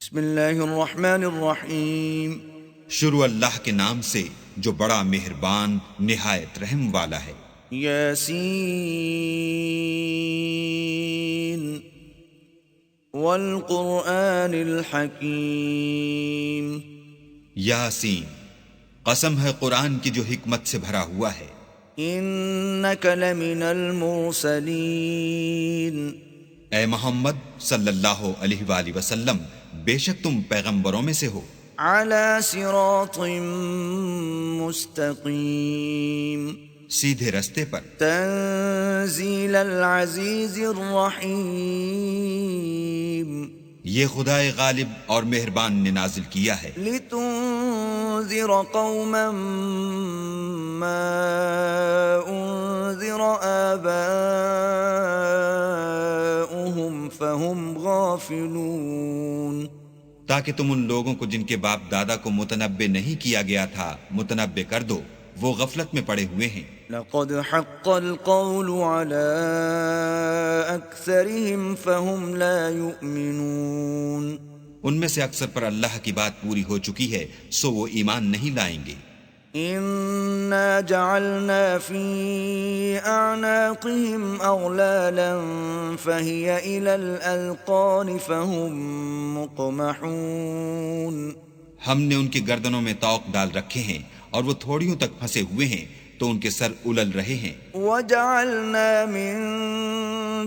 بسم اللہ الرحمن الرحیم. شروع اللہ کے نام سے جو بڑا مہربان نہایت رحم والا ہے. یاسین والقرآن الحکیم. یاسین، قسم ہے قرآن کی جو حکمت سے بھرا ہوا ہے. انک لمن المرسلین. اے محمد صلی اللہ علیہ وآلہ وسلم، بے شک تم پیغمبروں میں سے ہو. علی صراط مستقیم. سیدھے رستے پر. تنزیل العزیز الرحیم. یہ خدائے غالب اور مہربان نے نازل کیا ہے. لتنذر قوما ما انذر آباؤهم فهم غافلون. تاکہ تم ان لوگوں کو جن کے باپ دادا کو متنبع نہیں کیا گیا تھا متنبع کر دو، وہ غفلت میں پڑے ہوئے ہیں. لقد حق القول على أكثرهم فهم لا يؤمنون. ان میں سے اکثر پر اللہ کی بات پوری ہو چکی ہے، سو وہ ایمان نہیں لائیں گے. إنا جعلنا في أعناقهم أغلالا فهي إلى الأذقان فهم مقمحون. ہم نے ان کی گردنوں میں طوق ڈال رکھے ہیں اور وہ تھوڑیوں تک پھنسے ہوئے ہیں تو ان کے سر الل رہے ہیں. وجعلنا من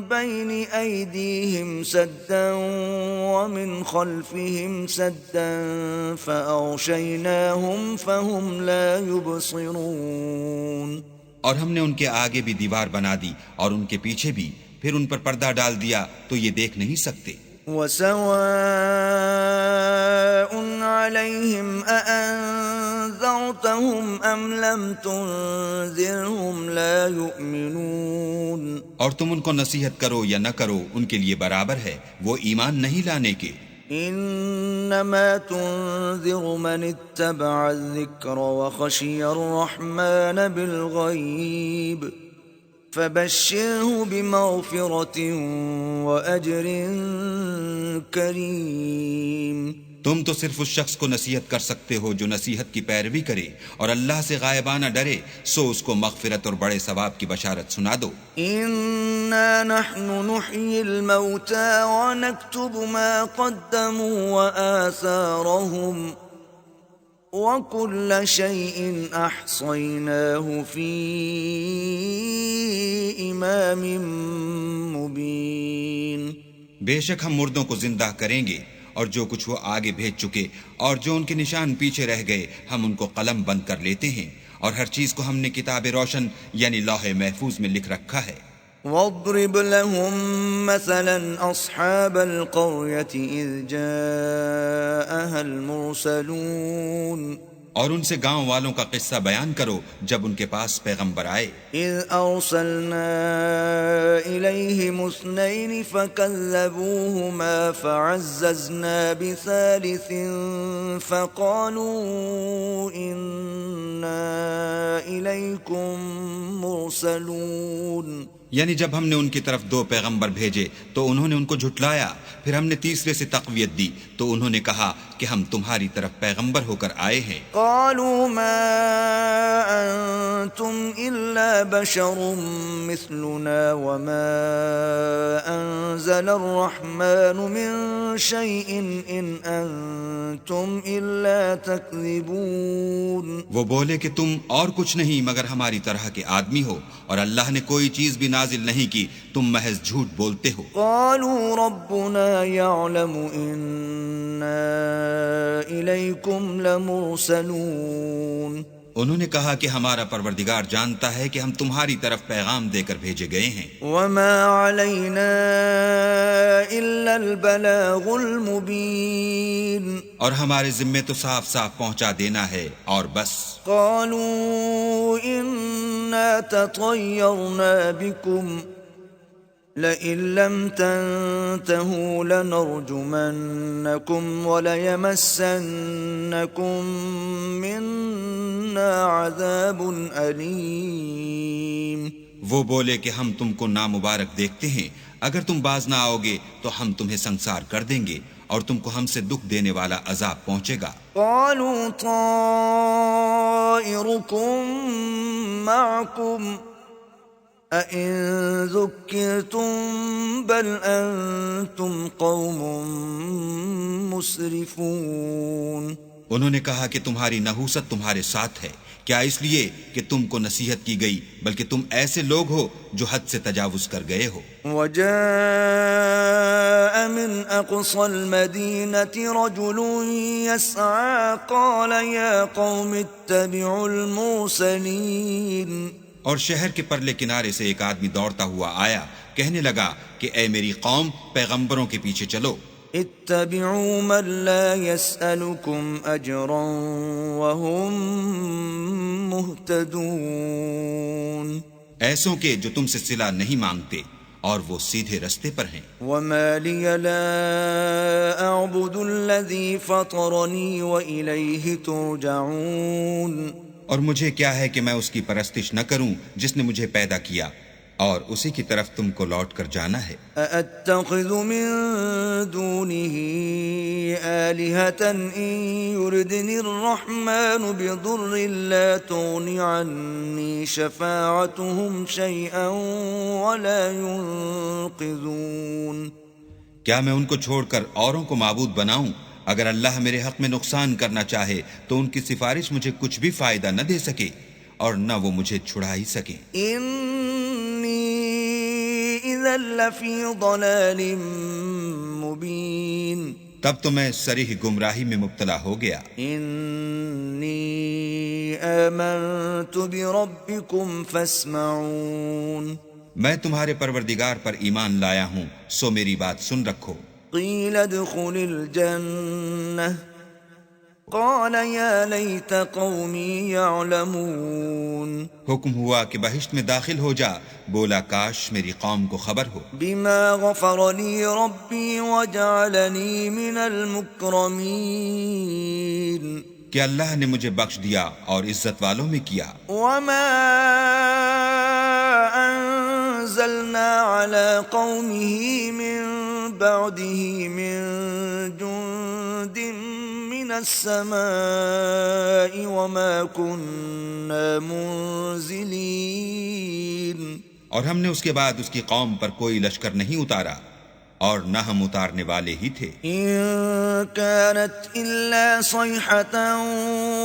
بين أيديهم سدا ومن خلفهم سدا فأغشيناهم فهم لا يبصرون. اور ہم نے ان کے آگے بھی دیوار بنا دی اور ان کے پیچھے بھی، پھر ان پر پردہ ڈال دیا تو یہ دیکھ نہیں سکتے. وسواء عليهم أأنذرتهم أم لم تنذرهم لا يؤمنون. اور تم ان کو نصیحت کرو یا نہ کرو، ان کے لیے برابر ہے، وہ ایمان نہیں لانے کے. انما تنذر من اتبع الذکر وخشی الرحمن بالغیب فبشره بمغفرة وأجر کریم. تم تو صرف اس شخص کو نصیحت کر سکتے ہو جو نصیحت کی پیروی کرے اور اللہ سے غائبانہ ڈرے، سو اس کو مغفرت اور بڑے ثواب کی بشارت سنا دو. انا نحن نحيي الموتى ونكتب ما قدموا وآثارهم وكل شيء احصيناه في امام مبين. بے شک ہم مردوں کو زندہ کریں گے اور جو کچھ وہ آگے بھیج چکے اور جو ان کے نشان پیچھے رہ گئے ہم ان کو قلم بند کر لیتے ہیں، اور ہر چیز کو ہم نے کتاب روشن یعنی لوح محفوظ میں لکھ رکھا ہے. واضرب لهم مثلا اصحاب القرية اذ جاءها المرسلون. اور ان سے گاؤں والوں کا قصہ بیان کرو جب ان کے پاس پیغمبر آئے. اذ ارسلنا الیہم اثنین فکذبوہما فعززنا بثالث فقالوا انا الیکم مرسلون. یعنی جب ہم نے ان کی طرف دو پیغمبر بھیجے تو انہوں نے ان کو جھٹلایا، پھر ہم نے تیسرے سے تقویت دی تو انہوں نے کہا کہ ہم تمہاری طرف پیغمبر ہو کر آئے ہیں. قالوا ما انتم الا بشر مثلنا وما انزل الرحمن من شيء ان انتم الا تكذبون. وہ بولے کہ تم اور کچھ نہیں مگر ہماری طرح کے آدمی ہو، اور اللہ نے کوئی چیز بھی نازل نہیں کی، تم محض جھوٹ بولتے ہو. قالوا ربنا يعلم إنا إليكم لمرسلون. انہوں نے کہا کہ ہمارا پروردگار جانتا ہے کہ ہم تمہاری طرف پیغام دے کر بھیجے گئے ہیں. وما علينا إلا البلاغ المبين. اور ہمارے ذمے تو صاف صاف پہنچا دینا ہے اور بس. قالوا إنا تطيرنا بكم لئن لم تنتهوا لنرجمنكم وليمسنكم منا عذاب أليم. وہ بولے کہ ہم تم کو نامبارک دیکھتے ہیں، اگر تم باز نہ آؤ گے تو ہم تمہیں سنسار کر دیں گے اور تم کو ہم سے دکھ دینے والا عذاب پہنچے گا۔ قالوا طائركم معكم أئن ذكرتم بل أنتم قوم مسرفون۔ انہوں نے کہا کہ تمہاری نحوست تمہارے ساتھ ہے، کیا اس لیے کہ تم کو نصیحت کی گئی، بلکہ تم ایسے لوگ ہو جو حد سے تجاوز کر گئے ہو۔ وجاء من أقصى المدينة رجل يسعى قال يا قوم اتبعوا المرسلين۔ اور شہر کے پرلے کنارے سے ایک آدمی دوڑتا ہوا آیا، کہنے لگا کہ اے میری قوم، پیغمبروں کے پیچھے چلو۔ اتبعوا من لا يسألكم أجرا وهم مهتدون۔ ایسوں کے جو تم سے صلہ نہیں مانگتے اور وہ سیدھے رستے پر ہیں۔ وما لي لا أعبد الذي فطرني وإليه ترجعون۔ اور مجھے کیا ہے کہ میں اس کی پرستش نہ کروں جس نے مجھے پیدا کیا، اور اسی کی طرف تم کو لوٹ کر جانا ہے۔ أأتخذ من دونه آلهة إن يردني الرحمن بضر لا تغن عني شفاعتهم شيئا ولا ينقذون۔ کیا میں ان کو چھوڑ کر اوروں کو معبود بناؤں؟ اگر اللہ میرے حق میں نقصان کرنا چاہے تو ان کی سفارش مجھے کچھ بھی فائدہ نہ دے سکے اور نہ وہ مجھے چھڑا ہی سکے۔ إِذًا لَّفِي ضَلَالٍ مُّبِينٍ۔ تب تو میں صریح گمراہی میں مبتلا ہو گیا۔ إِنِّي آمَنتُ بِرَبِّكُمْ فَاسْمَعُونِ۔ میں تمہارے پروردگار پر ایمان لایا ہوں، سو میری بات سن رکھو۔ قِيلَ ادْخُلِ الْجَنَّةَ قَالَ يَا لَيْتَ قَوْمِي يَعْلَمُونَ۔ حکم ہوا کہ بہشت میں داخل ہو جا، بولا کاش میری قوم کو خبر ہو۔ بِمَا غَفَرَ لِي رَبِّي وَجَعَلَنِي مِنَ الْمُكْرَمِينَ۔ کہ اللہ نے مجھے بخش دیا اور عزت والوں میں کیا۔ وَمَا أَنزَلْنَا عَلَى قَوْمِهِ مِن بَعْدِهِ مِن جُندٍ مِّنَ السَّمَاءِ وَمَا كُنَّا مُنزِلِينَ۔ اور ہم نے اس کے بعد اس کی قوم پر کوئی لشکر نہیں اتارا اور نہ ہم اتارنے والے ہی تھے۔ إِن كَانَتْ إِلَّا صَيْحَةً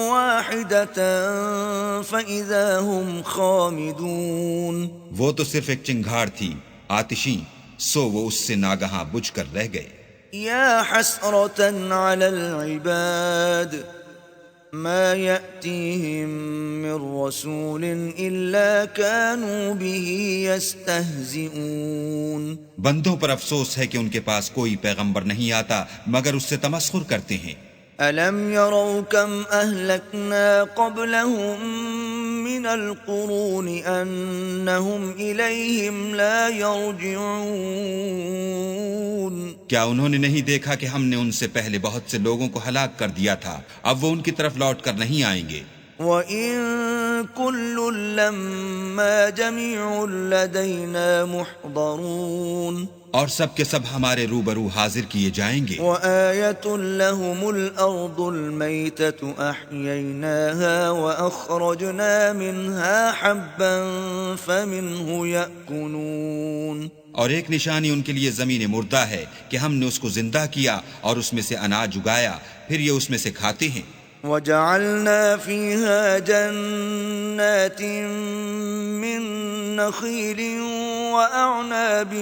وَاحِدَةً فَإِذَا هُمْ خَامِدُونَ۔ وہ تو صرف ایک چنگھاڑ تھی، آتشیں، سو وہ اس سے ناگہاں بجھ کر رہ گئے۔ يا حسرة على العباد ما يأتيهم من رسول إلا كانوا به يستهزئون۔ بندوں پر افسوس ہے کہ ان کے پاس کوئی پیغمبر نہیں آتا مگر اس سے تمسخر کرتے ہیں۔ ألم يروا كم أهلكنا قبلهم من القرون أنهم إليهم لا يرجعون۔ کیا انہوں نے نہیں دیکھا کہ ہم نے ان سے پہلے بہت سے لوگوں کو ہلاک کر دیا تھا، اب وہ ان کی طرف لوٹ کر نہیں آئیں گے۔ وَإِن كُلٌّ لَّمَّا جَمِيعٌ لَّدَيْنَا مُحْضَرُونَ۔ اور سب کے سب ہمارے روبرو حاضر کیے جائیں گے۔ وَآيَةٌ لَّهُمُ الْأَرْضُ الْمَيْتَةُ أَحْيَيْنَاهَا وَأَخْرَجْنَا مِنْهَا حَبًّا فَمِنْهُ يَأْكُلُونَ۔ اور ایک نشانی ان کے لیے زمین مردہ ہے کہ ہم نے اس کو زندہ کیا اور اس میں سے اناج اگایا، پھر یہ اس میں سے کھاتے ہیں۔ وَجَعَلْنَا فِيهَا جَنَّاتٍ مِّن نَّخِيلٍ وَأَعْنَابٍ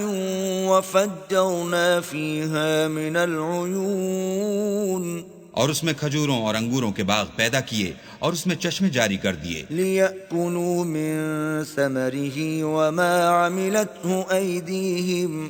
وَفَجَّرْنَا فِيهَا مِنَ الْعُيُونِ۔ اور اس میں کھجوروں اور انگوروں کے باغ پیدا کیے اور اس میں چشمے جاری کر دیے۔ لِيَأْكُلُوا مِن ثَمَرِهِ وَمَا عَمِلَتْهُ أَيْدِيهِمْ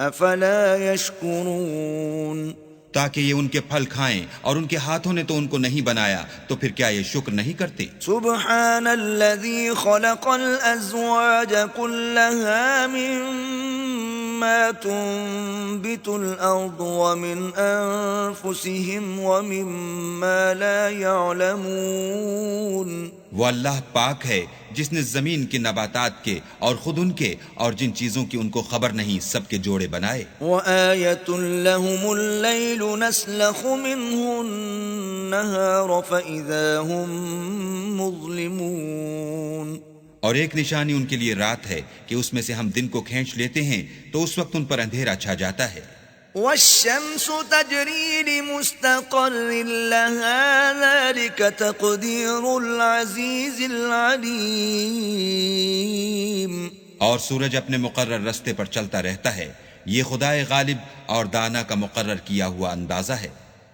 أَفَلَا يَشْكُرُونَ۔ تاکہ یہ ان کے پھل کھائیں اور ان کے ہاتھوں نے تو ان کو نہیں بنایا، تو پھر کیا یہ شکر نہیں کرتے؟ سبحان الذي خلق الأزواج كلها مما تنبت الأرض ومن أنفسهم ومما لا يعلمون۔ وہ اللہ پاک ہے جس نے زمین کے نباتات کے اور خود ان کے اور جن چیزوں کی ان کو خبر نہیں سب کے جوڑے بنائے. وآية لهم الليل نسلخ منه النهار فإذا هم مظلمون. اور ایک نشانی ان کے لیے رات ہے کہ اس میں سے ہم دن کو کھینچ لیتے ہیں تو اس وقت ان پر اندھیرا چھا جاتا ہے. والشمس تجري لمستقر لها ذلك تقدير العزيز العليم. اور سورج اپنے مقرر رستے پر چلتا رہتا ہے، یہ خدائے غالب اور دانا کا مقرر کیا ہوا اندازہ ہے.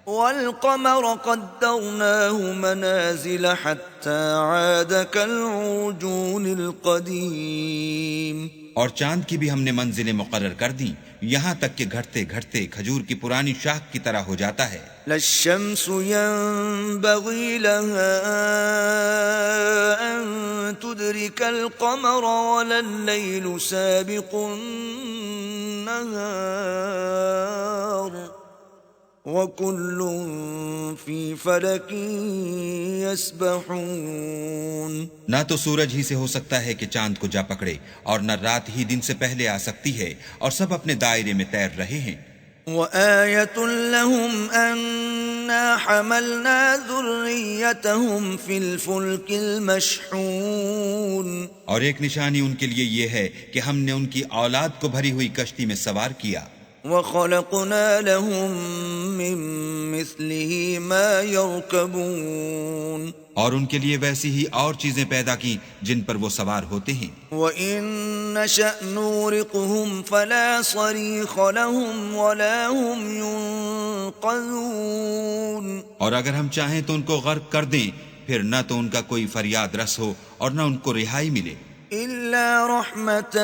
والقمر قدرناه منازل حتى عاد كالعرجون القديم. اور چاند کی بھی ہم نے منزلیں مقرر کر دیں یہاں تک کہ گھٹتے گھٹتے کھجور کی پرانی شاخ کی طرح ہو جاتا ہے. لا الشمس ينبغي لها أن تدرك القمر ولا الليل سابق النهار وكل في فلك يسبحون. نہ تو سورج ہی سے ہو سکتا ہے کہ چاند کو جا پکڑے اور نہ رات ہی دن سے پہلے آ سکتی ہے اور سب اپنے دائرے میں تیر رہے ہیں. وآية لهم أنا حملنا ذريتهم في الفلك المشحون. اور ایک نشانی ان کے لیے یہ ہے کہ ہم نے ان کی اولاد کو بھری ہوئی کشتی میں سوار کیا. وخلقنا لهم من مثله ما يركبون. اور ان کے لیے ویسی ہی اور چیزیں پیدا کی جن پر وہ سوار ہوتے ہیں. وَإِن نَّشَأْ نُغْرِقْهُمْ فَلَا صَرِيخَ لَهُمْ وَلَا هُمْ يُنقَذُونَ. اور اگر ہم چاہیں تو ان کو غرق کر دیں پھر نہ تو ان کا کوئی فریاد رس ہو اور نہ ان کو رہائی ملے. إِلَّا رَحْمَةً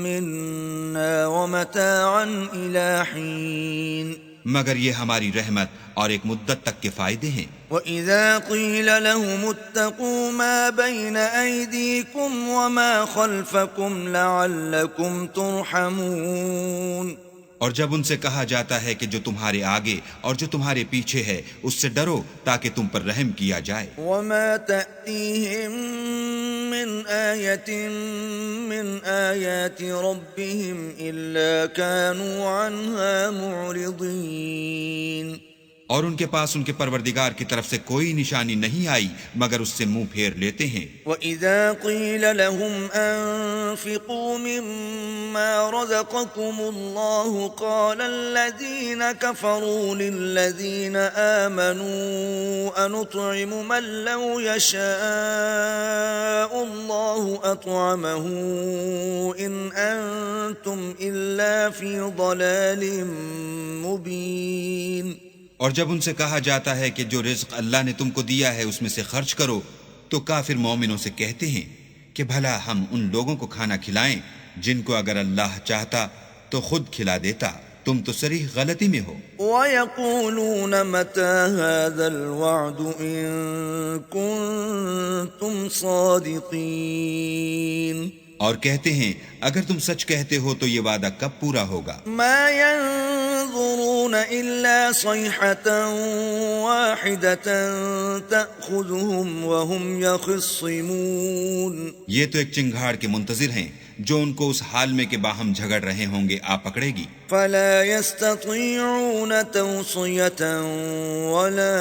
مِّنَّا وَمَتَاعًا إِلَى حِينٍ. مگر یہ ہماری رحمت اور ایک مدت تک کے فائدے ہیں. وَإِذَا قِيلَ لَهُمُ اتَّقُوا مَا بَيْنَ أَيْدِيكُمْ وَمَا خَلْفَكُمْ لَعَلَّكُمْ تُرْحَمُونَ. اور جب ان سے کہا جاتا ہے کہ جو تمہارے آگے اور جو تمہارے پیچھے ہے اس سے ڈرو تاکہ تم پر رحم کیا جائے. وَمَا تَأْتِيهِم مِّنْ آيَةٍ مِّنْ آيَاتِ رَبِّهِمْ إِلَّا كَانُوا عَنْهَا مُعْرِضِينَ. اور ان کے پاس ان کے پروردگار کی طرف سے کوئی نشانی نہیں آئی مگر اس سے منہ پھیر لیتے ہیں. وَإِذَا قِيلَ لَهُمْ أَنفِقُوا مِمَّا رَزَقَكُمُ اللَّهُ قَالَ الَّذِينَ كَفَرُوا لِلَّذِينَ آمَنُوا أَنُطْعِمُ مَن لَّوْ يَشَاءُ اللَّهُ أَطْعَمَهُ إِنْ أَنتُمْ إِلَّا فِي ضَلَالٍ مُّبِينٍ. اور جب ان سے کہا جاتا ہے کہ جو رزق اللہ نے تم کو دیا ہے اس میں سے خرچ کرو تو کافر مومنوں سے کہتے ہیں کہ بھلا ہم ان لوگوں کو کھانا کھلائیں جن کو اگر اللہ چاہتا تو خود کھلا دیتا. تم تو صریح غلطی میں ہو. وَيَقُولُونَ مَتَى هَذَا الْوَعْدُ إِن كُنتُمْ صَادِقِينَ. اور کہتے ہیں اگر تم سچ کہتے ہو تو یہ وعدہ کب پورا ہوگا. ما ينظرون إلا صيحة واحدة تأخذهم وهم يخصمون. یہ تو ایک چنگھاڑ کے منتظر ہیں جو ان کو اس حال میں کہ باہم جھگڑ رہے ہوں گے آ پکڑے گی. فلا يستطيعون توصية ولا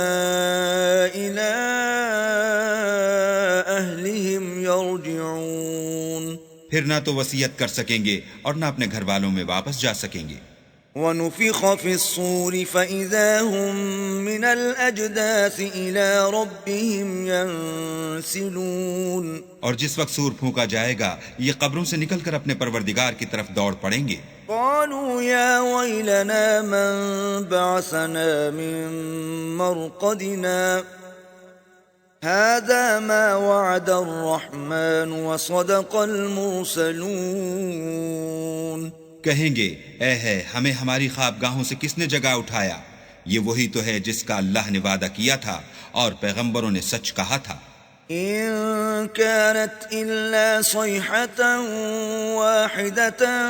إلى أهلهم يرجعون. پھر نہ تو وصیت کر سکیں گے اور نہ اپنے گھر والوں میں واپس جا سکیں گے. وَنُفِخَ فِي الصُّورِ فَإِذَا هُم مِّنَ الْأَجْدَاثِ إِلَى رَبِّهِمْ يَنسِلُونَ. اور جس وقت سور پھونکا جائے گا یہ قبروں سے نکل کر اپنے پروردگار کی طرف دوڑ پڑیں گے. قالوا يا ويلنا من بعثنا من مرقدنا هذا ما وعد الرحمن وصدق المرسلون. کہیں گے اے ہے ہمیں ہماری خوابگاہوں سے کس نے جگا اٹھایا، یہ وہی تو ہے جس کا اللہ نے وعدہ کیا تھا اور پیغمبروں نے سچ کہا تھا. إن كانت إلا صيحة واحدة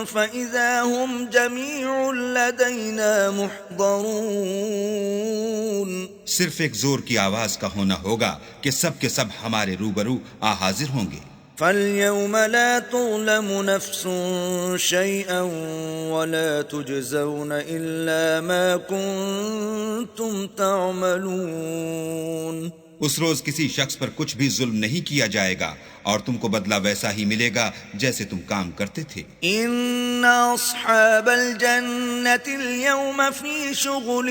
فإذا هم جميع لدينا محضرون. صرف ایک زور کی آواز کا ہونا ہوگا کہ سب کے سب ہمارے روبرو حاضر ہوں گے. فَالْيَوْمَ لَا تُظْلَمُ نَفْسٌ شَيْئًا وَلَا تُجْزَوْنَ إِلَّا مَا كُنتُمْ تَعْمَلُونَ. اس روز کسی شخص پر کچھ بھی ظلم نہیں کیا جائے گا اور تم کو بدلہ ویسا ہی ملے گا جیسے تم کام کرتے تھے. إِنَّ أَصْحَابَ الْجَنَّةِ الْيَوْمَ فِي شُغُلٍ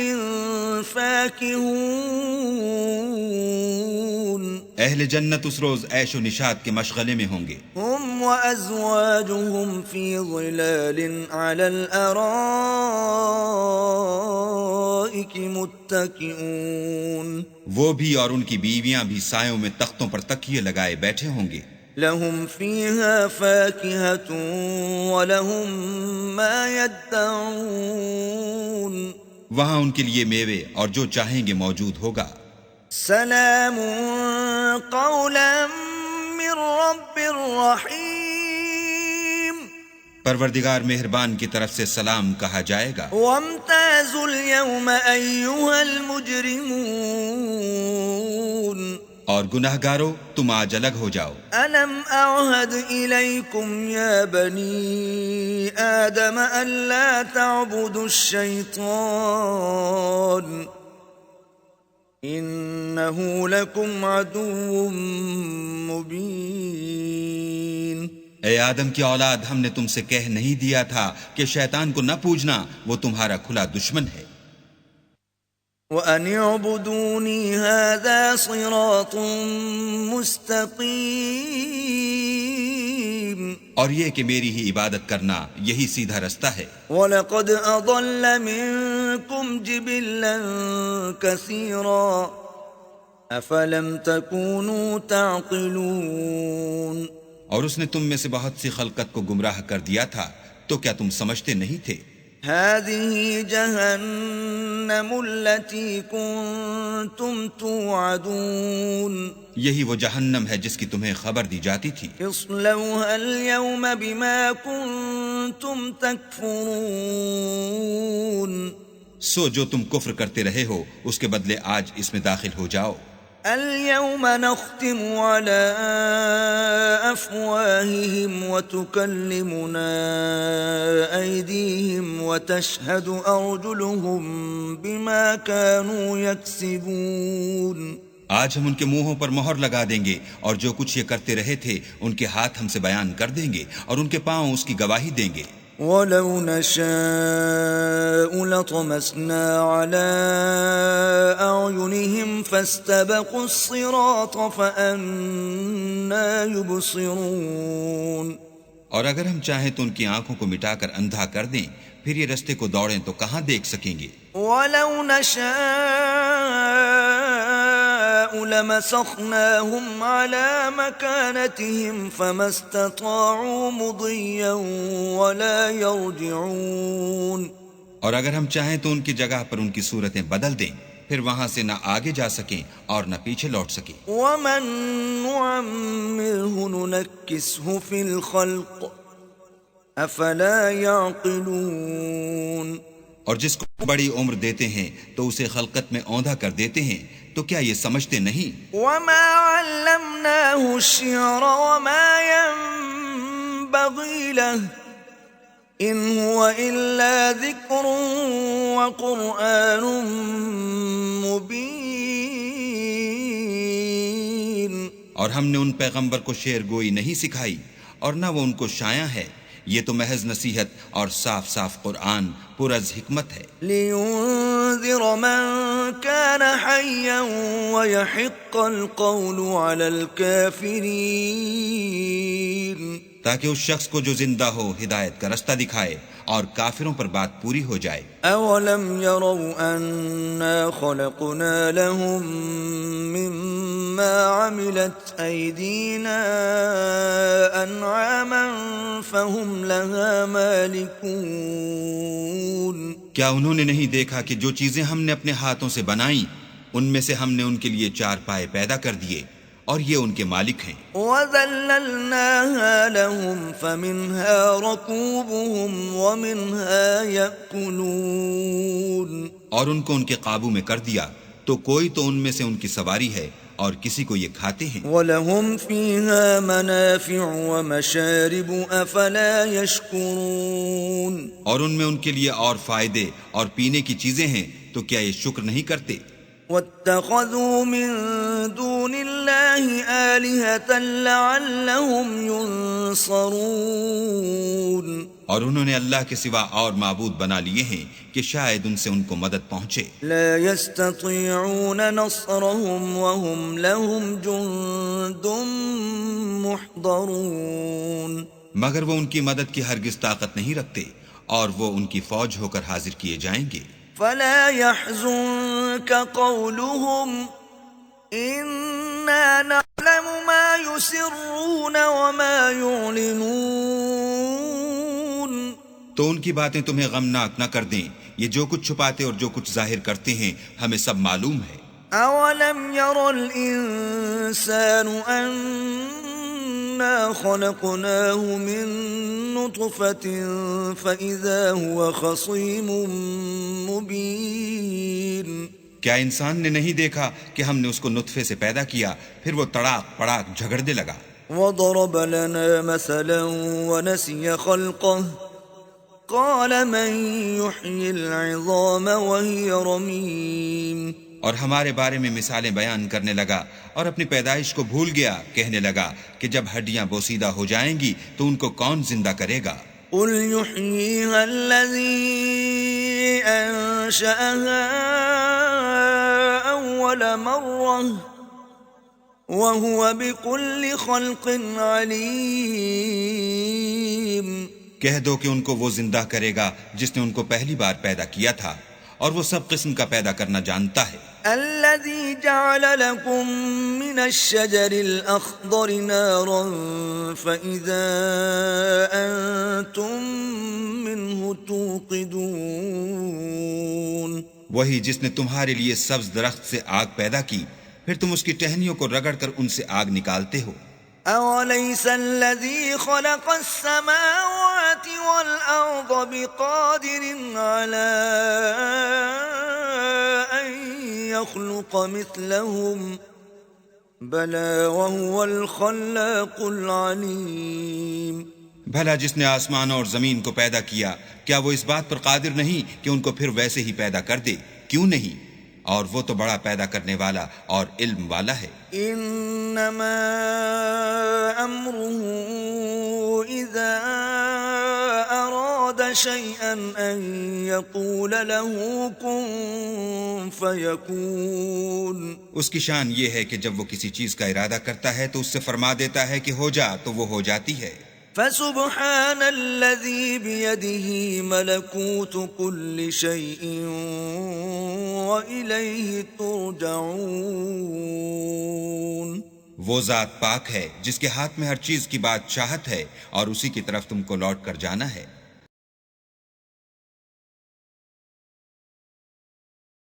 فَاكِهُونَ. اہل جنت اس روز عیش و نشاط کے مشغلے میں ہوں گے. هم وأزواجهم في ظلال على الأرائك متكئون. وہ بھی اور ان کی بیویاں بھی سایوں میں تختوں پر تکیے لگائے بیٹھے ہوں گے. لهم فيها فاكهة ولهم ما يدعون. وہاں ان کے لیے میوے اور جو چاہیں گے موجود ہوگا. سلام قولا من رب رحیم. پروردگار مہربان کی طرف سے سلام کہا جائے گا. وامتازوا اليوم أيها المجرمون. اور گناہگارو تم آج الگ ہو جاؤ. ألم أعهد إليكم يا بني آدم ألا تعبدوا الشيطان إنه لكم عدو مبين. اے آدم کی اولاد، ہم نے تم سے کہہ نہیں دیا تھا کہ شیطان کو نہ پوجنا، وہ تمہارا کھلا دشمن ہے. وَأَنِ اعْبُدُونِي هَذَا صِرَاطٌ مُسْتَقِيمٌ. اور یہ کہ میری ہی عبادت کرنا یہی سیدھا رستہ ہے. وَلَقَدْ أَضَلَّ مِنكُمْ جِبِلًّا كَثِيرًا أَفَلَمْ تَكُونُوا تَعْقِلُونَ. اور اس نے تم میں سے بہت سی خلقت کو گمراہ کر دیا تھا، تو کیا تم سمجھتے نہیں تھے؟ هذه جهنم التي كنتم توعدون. یہی وہ جہنم ہے جس کی تمہیں خبر دی جاتی تھی. اصلوها اليوم بما كنتم تكفرون. سو جو تم کفر کرتے رہے ہو اس کے بدلے آج اس میں داخل ہو جاؤ. اليوم نختم على أفواههم وتكلمنا أيديهم وتشهد أرجلهم بما كانوا يكسبون. آج ہم ان کے منہوں پر مہر لگا دیں گے اور جو کچھ یہ کرتے رہے تھے ان کے ہاتھ ہم سے بیان کر دیں گے اور ان کے پاؤں اس کی گواہی دیں گے. وَلَوْ نَشَاءُ لَطَمَسْنَا عَلَىٰ أَعْيُنِهِمْ فَاسْتَبَقُوا الصِّرَاطَ فَأَنَّىٰ يُبْصِرُونَ. اور اگر ہم چاہیں تو ان کی آنکھوں کو مٹا کر اندھا کر دیں، پھر یہ رستے کو دوڑیں تو کہاں دیکھ سکیں گے. وَلَوْ نَشَاءُ لَمَسَخْنَاهُمْ عَلَىٰ مَكَانَتِهِمْ فَمَا اسْتَطَاعُوا مُضِيًّا وَلَا يَرْجِعُونَ. اور اگر ہم چاہیں تو ان کی جگہ پر ان کی صورتیں بدل دیں، پھر وہاں سے نہ آگے جا سکیں اور نہ پیچھے لوٹ سکیں. وَمَن نُعَمِّرْهُ نُنَكِّسْهُ فِي الْخَلْقِ أَفَلَا يَعْقِلُونَ. اور جس کو بڑی عمر دیتے ہیں تو اسے خلقت میں اوندھا کر دیتے ہیں، تو کیا یہ سمجھتے نہیں؟ وَمَا عَلَّمْنَاهُ الشِّعْرَ وَمَا يَنبَغِي لَهُ إِنْ هُوَ إِلَّا ذِكْرٌ وَقُرْآنٌ مُبِينٌ. اور ہم نے ان پیغمبر کو شعر گوئی نہیں سکھائی اور نہ وہ ان کو شایع ہے، یہ تو محض نصیحت اور صاف صاف قرآن پرز حکمت ہے. لِيُنذِرَ مَن كَانَ حَيًّا وَيَحِقَّ الْقَوْلُ عَلَى الْكَافِرِينَ. تاکہ اس شخص کو جو زندہ ہو ہدایت کا رستہ دکھائے اور کافروں پر بات پوری ہو جائے. أَوَلَمْ يَرَوْا أَنَّا خَلَقْنَا لَهُم مِّمَّا عَمِلَتْ أَيْدِينَا أَنْعَامًا فَهُمْ لَهَا مَالِكُونَ. کیا انہوں نے نہیں دیکھا کہ جو چیزیں ہم نے اپنے ہاتھوں سے بنائیں ان میں سے ہم نے ان کے لیے چار پائے پیدا کر دیے اور یہ ان کے مالک ہیں۔ وَذَلَّلْنَاهَا لَهُمْ فَمِنْهَا رَكُوبُهُمْ وَمِنْهَا يَأْكُلُونَ، اور ان کو ان کے قابو میں کر دیا تو کوئی تو ان میں سے ان کی سواری ہے اور کسی کو یہ کھاتے ہیں۔ وَلَهُمْ فِيهَا مَنَافِعُ وَمَشَارِبُ أَفَلَا يَشْكُرُونَ، اور ان میں ان کے لیے اور فائدے اور پینے کی چیزیں ہیں تو کیا یہ شکر نہیں کرتے؟ وَاتَّخَذُوا مِن دُونِ اللَّهِ آلِهَةً لَعَلَّهُمْ يُنصَرُونَ، اور انہوں نے اللہ کے سوا اور معبود بنا لیے ہیں کہ شاید ان سے ان کو مدد پہنچے۔ لا يستطيعون نصرهم وهم لهم جند محضرون، مگر وہ ان کی مدد کی ہرگز طاقت نہیں رکھتے اور وہ ان کی فوج ہو کر حاضر کیے جائیں گے۔ فلا يحزنك قولهم إنا نعلم ما يسرون وما يعلنون، تو ان کی باتیں تمہیں غمناک نہ کر دیں، یہ جو کچھ چھپاتے اور جو کچھ ظاہر کرتے ہیں ہمیں سب معلوم ہے۔ أولم ير الإنسان أنا خلقناه من نطفة فإذا هو خصيم مبين، کیا انسان نے نہیں دیکھا کہ ہم نے اس کو نطفے سے پیدا کیا پھر وہ تڑاک پڑاک جھگڑنے لگا۔ وضرب لنا مثلا ونسي خلقه قال من يحيي العظام وهي رميم، اور ہمارے بارے میں مثالیں بیان کرنے لگا اور اپنی پیدائش کو بھول گیا، کہنے لگا کہ جب ہڈیاں بوسیدہ ہو جائیں گی تو ان کو کون زندہ کرے گا؟ قل يحييها الذي أنشأها أول مرة وهو بكل خلق عليم، کہہ دو کہ ان کو وہ زندہ کرے گا جس نے ان کو پہلی بار پیدا کیا تھا اور وہ سب قسم کا پیدا کرنا جانتا ہے۔ الذي جعل لكم من الشجر الأخضر نارا فإذا أنتم منه توقدون، وہی جس نے تمہارے لیے سبز درخت سے آگ پیدا کی پھر تم اس کی ٹہنیوں کو رگڑ کر ان سے آگ نکالتے ہو۔ أوليس الذي خلق السماوات والأرض بقادر على أن يخلق مثلهم بلى وهو الخلاق العليم، بھلا جس نے آسمان اور زمین کو پیدا کیا کیا وہ اس بات پر قادر نہیں کہ ان کو پھر ویسے ہی پیدا کر دے؟ کیوں نہیں؟ اور وہ تو بڑا پیدا کرنے والا اور علم والا ہے۔ انما امره اذا اراد شيئا ان يقول له كن فيكون، اس کی شان یہ ہے کہ جب وہ کسی چیز کا ارادہ کرتا ہے تو اس سے فرما دیتا ہے کہ ہو جا تو وہ ہو جاتی ہے۔ فسبحان الذي بيده ملكوت كل شيء وإليه ترجعون، وہ ذات پاک ہے جس کے ہاتھ میں ہر چیز کی بادشاہت ہے اور اسی کی طرف تم کو لوٹ کر جانا ہے۔